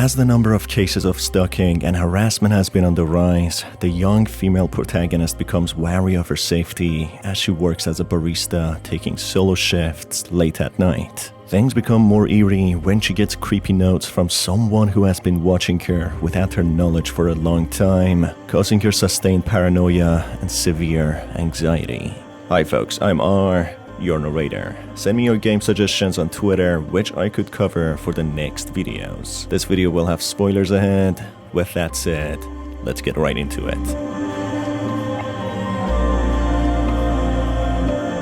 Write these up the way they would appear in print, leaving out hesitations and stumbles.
As the number of cases of stalking and harassment has been on the rise, the young female protagonist becomes wary of her safety as she works as a barista, taking solo shifts late at night. Things become more eerie when she gets creepy notes from someone who has been watching her without her knowledge for a long time, causing her sustained paranoia and severe anxiety. Hi folks, I'm R, your narrator. Send me your game suggestions on Twitter, which I could cover for the next videos. This video will have spoilers ahead. With that said, let's get right into it.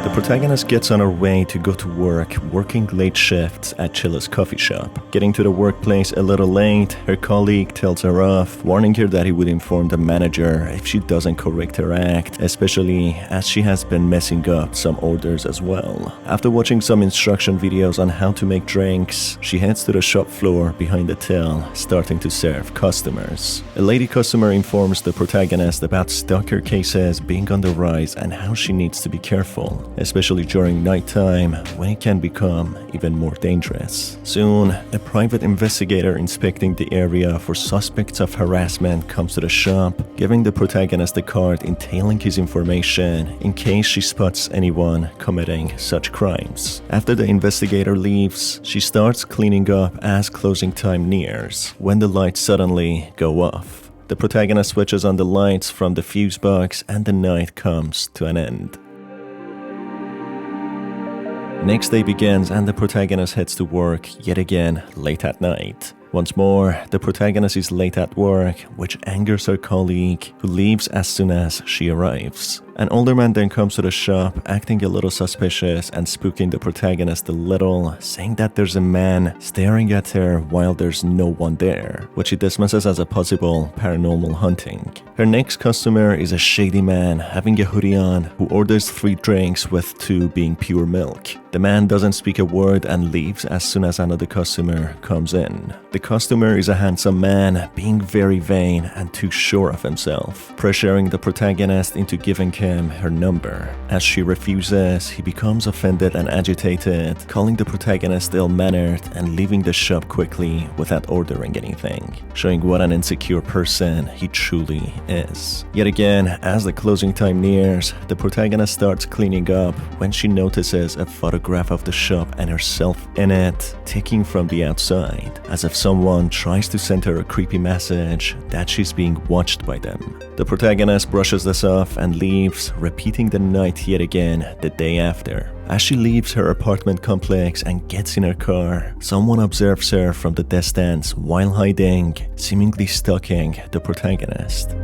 The protagonist gets on her way to go to work, working late shifts at Chilla's coffee shop. Getting to the workplace a little late, her colleague tells her off, warning her that he would inform the manager if she doesn't correct her act, especially as she has been messing up some orders as well. After watching some instruction videos on how to make drinks, she heads to the shop floor behind the till, starting to serve customers. A lady customer informs the protagonist about stalker cases being on the rise and how she needs to be careful, especially during nighttime when it can become even more dangerous. Soon, a private investigator inspecting the area for suspects of harassment comes to the shop, giving the protagonist a card entailing his information in case she spots anyone committing such crimes. After the investigator leaves, she starts cleaning up as closing time nears, when the lights suddenly go off. The protagonist switches on the lights from the fuse box and the night comes to an end. Next day begins and the protagonist heads to work yet again late at night. Once more, the protagonist is late at work, which angers her colleague, who leaves as soon as she arrives. An older man then comes to the shop, acting a little suspicious and spooking the protagonist a little, saying that there's a man staring at her while there's no one there, which he dismisses as a possible paranormal hunting. Her next customer is a shady man having a hoodie on, who orders 3 drinks with 2 being pure milk. The man doesn't speak a word and leaves as soon as another customer comes in. The customer is a handsome man, being very vain and too sure of himself, pressuring the protagonist into giving him her number. As she refuses, he becomes offended and agitated, calling the protagonist ill-mannered and leaving the shop quickly without ordering anything, showing what an insecure person he truly is. Yet again, as the closing time nears, the protagonist starts cleaning up when she notices a photograph of the shop and herself in it, taken from the outside, as if someone tries to send her a creepy message that she's being watched by them. The protagonist brushes this off and leaves, repeating the night yet again the day after. As she leaves her apartment complex and gets in her car, someone observes her from the distance while hiding, seemingly stalking the protagonist.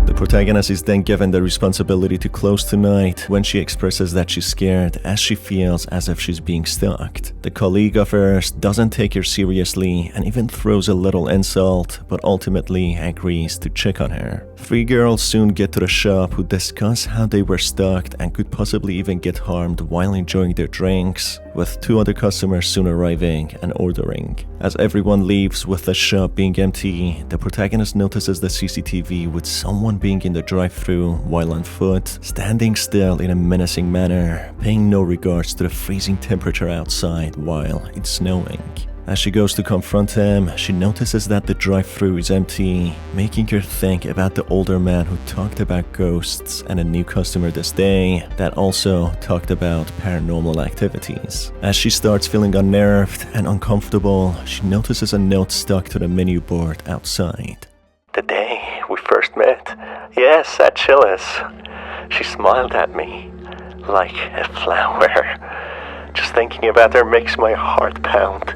The protagonist is then given the responsibility to close tonight when she expresses that she's scared as she feels as if she's being stalked. The colleague of hers doesn't take her seriously and even throws a little insult, but ultimately agrees to check on her. 3 girls soon get to the shop who discuss how they were stalked and could possibly even get harmed while enjoying their drinks, with 2 other customers soon arriving and ordering. As everyone leaves with the shop being empty, the protagonist notices the CCTV with someone being in the drive-thru while on foot, standing still in a menacing manner, paying no regards to the freezing temperature outside while it's snowing. As she goes to confront him, she notices that the drive-thru is empty, making her think about the older man who talked about ghosts and a new customer this day that also talked about paranormal activities. As she starts feeling unnerved and uncomfortable, she notices a note stuck to the menu board outside. The day we first met, yes, at Chillas, she smiled at me like a flower. Just thinking about her makes my heart pound.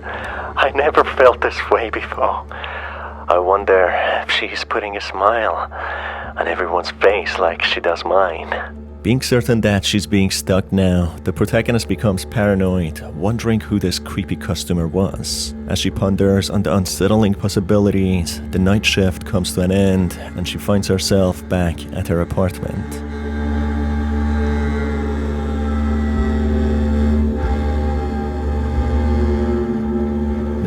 I never felt this way before. I wonder if she's putting a smile on everyone's face like she does mine. Being certain that she's being stalked now, the protagonist becomes paranoid, wondering who this creepy customer was. As she ponders on the unsettling possibilities, the night shift comes to an end and she finds herself back at her apartment.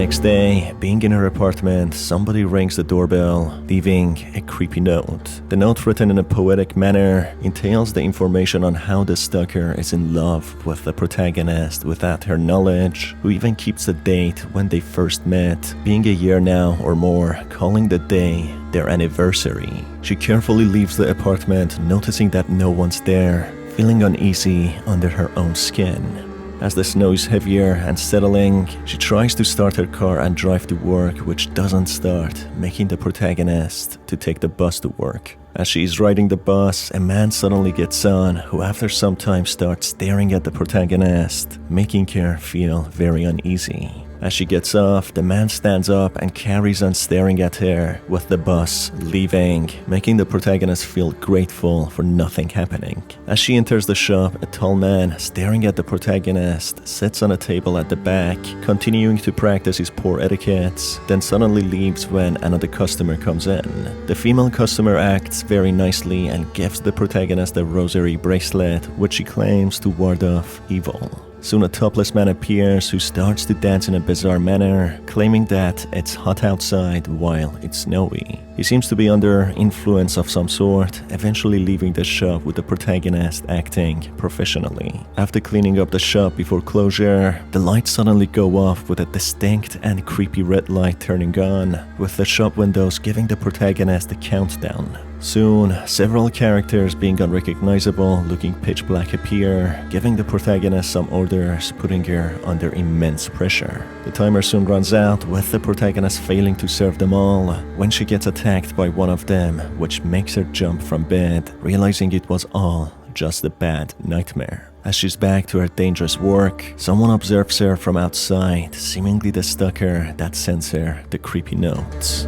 next day, being in her apartment, somebody rings the doorbell, leaving a creepy note. The note, written in a poetic manner, entails the information on how the stalker is in love with the protagonist without her knowledge, who even keeps the date when they first met, being a year now or more, calling the day their anniversary. She carefully leaves the apartment, noticing that no one's there, feeling uneasy under her own skin. As the snow is heavier and settling, she tries to start her car and drive to work, which doesn't start, making the protagonist to take the bus to work. As she is riding the bus, a man suddenly gets on, who after some time starts staring at the protagonist, making her feel very uneasy. As she gets off, the man stands up and carries on staring at her, with the bus leaving, making the protagonist feel grateful for nothing happening. As she enters the shop, a tall man staring at the protagonist sits on a table at the back, continuing to practice his poor etiquettes, then suddenly leaves when another customer comes in. The female customer acts very nicely and gives the protagonist a rosary bracelet, which she claims to ward off evil. Soon a topless man appears who starts to dance in a bizarre manner, claiming that it's hot outside while it's snowy. He seems to be under influence of some sort, eventually leaving the shop with the protagonist acting professionally. After cleaning up the shop before closure, the lights suddenly go off with a distinct and creepy red light turning on, with the shop windows giving the protagonist a countdown. Soon, several characters being unrecognizable, looking pitch black appear, giving the protagonist some orders, putting her under immense pressure. The timer soon runs out, with the protagonist failing to serve them all, when she gets attacked by one of them, which makes her jump from bed, realizing it was all just a bad nightmare. As she's back to her dangerous work, someone observes her from outside, seemingly the stalker that sends her the creepy notes.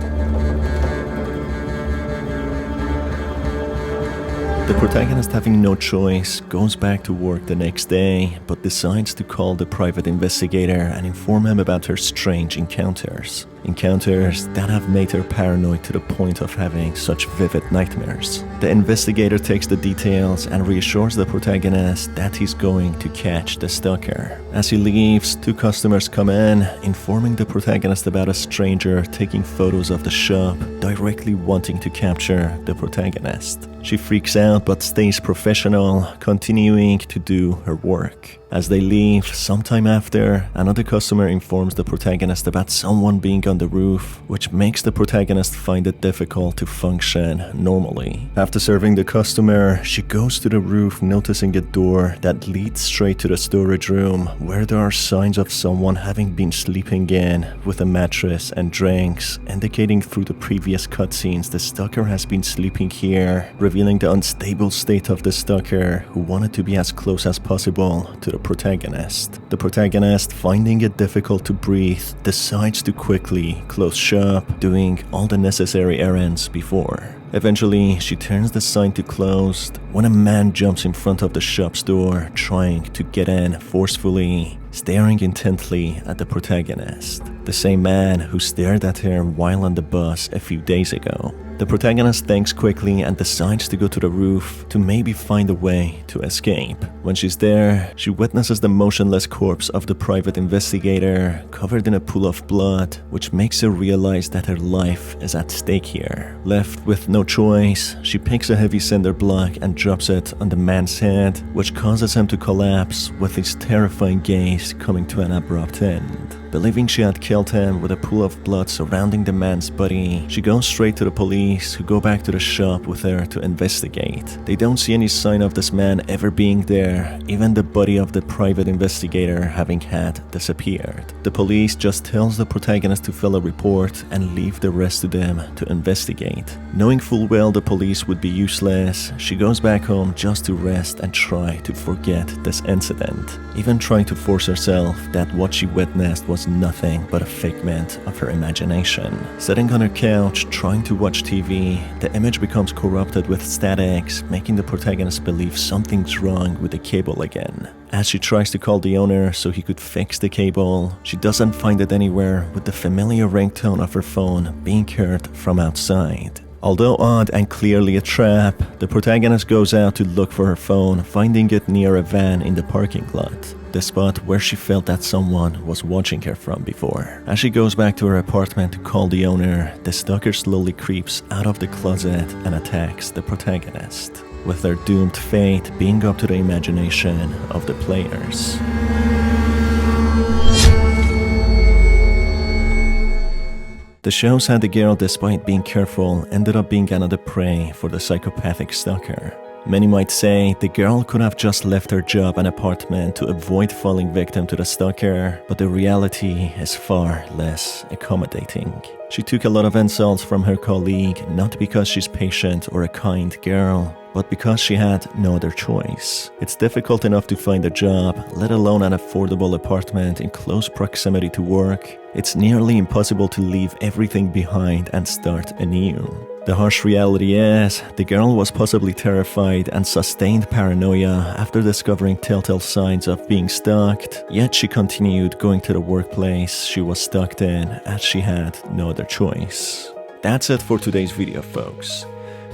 The protagonist, having no choice, goes back to work the next day, but decides to call the private investigator and inform him about her strange encounters. Encounters that have made her paranoid to the point of having such vivid nightmares. The investigator takes the details and reassures the protagonist that he's going to catch the stalker. As he leaves, two customers come in, informing the protagonist about a stranger taking photos of the shop, directly wanting to capture the protagonist. She freaks out but stays professional, continuing to do her work. As they leave, sometime after, another customer informs the protagonist about someone being on the roof, which makes the protagonist find it difficult to function normally. After serving the customer, she goes to the roof, noticing a door that leads straight to the storage room, where there are signs of someone having been sleeping in, with a mattress and drinks, indicating through the previous cutscenes the stalker has been sleeping here, revealing the unstable state of the stalker, who wanted to be as close as possible to the protagonist. The protagonist, finding it difficult to breathe, decides to quickly close shop, doing all the necessary errands before. Eventually, she turns the sign to closed when a man jumps in front of the shop's door, trying to get in forcefully, staring intently at the protagonist. The same man who stared at her while on the bus a few days ago. The protagonist thinks quickly and decides to go to the roof to maybe find a way to escape. When she's there, she witnesses the motionless corpse of the private investigator, covered in a pool of blood, which makes her realize that her life is at stake here. Left with no choice, she picks a heavy cinder block and drops it on the man's head, which causes him to collapse, with his terrifying gaze coming to an abrupt end. Believing she had killed him with a pool of blood surrounding the man's body, she goes straight to the police, who go back to the shop with her to investigate. They don't see any sign of this man ever being there, even the body of the private investigator having had disappeared. The police just tells the protagonist to fill a report and leave the rest to them to investigate. Knowing full well the police would be useless, she goes back home just to rest and try to forget this incident, even trying to force herself that what she witnessed was nothing but a figment of her imagination. Sitting on her couch, trying to watch TV, the image becomes corrupted with statics, making the protagonist believe something's wrong with the cable again. As she tries to call the owner so he could fix the cable, she doesn't find it anywhere, with the familiar ringtone of her phone being heard from outside. Although odd and clearly a trap, the protagonist goes out to look for her phone, finding it near a van in the parking lot. the spot where she felt that someone was watching her from before. As she goes back to her apartment to call the owner, the stalker slowly creeps out of the closet and attacks the protagonist, with their doomed fate being up to the imagination of the players. The show said the girl, despite being careful, ended up being another prey for the psychopathic stalker. Many might say the girl could have just left her job and apartment to avoid falling victim to the stalker, but the reality is far less accommodating. She took a lot of insults from her colleague, not because she's patient or a kind girl, but because she had no other choice. It's difficult enough to find a job, let alone an affordable apartment in close proximity to work. It's nearly impossible to leave everything behind and start anew. The harsh reality is, the girl was possibly terrified and sustained paranoia after discovering telltale signs of being stalked, yet she continued going to the workplace she was stalked in as she had no other choice. That's it for today's video, folks.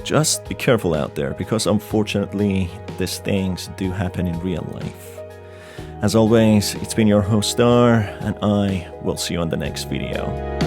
Just be careful out there, because unfortunately, these things do happen in real life. As always, it's been your host Star, and I will see you on the next video.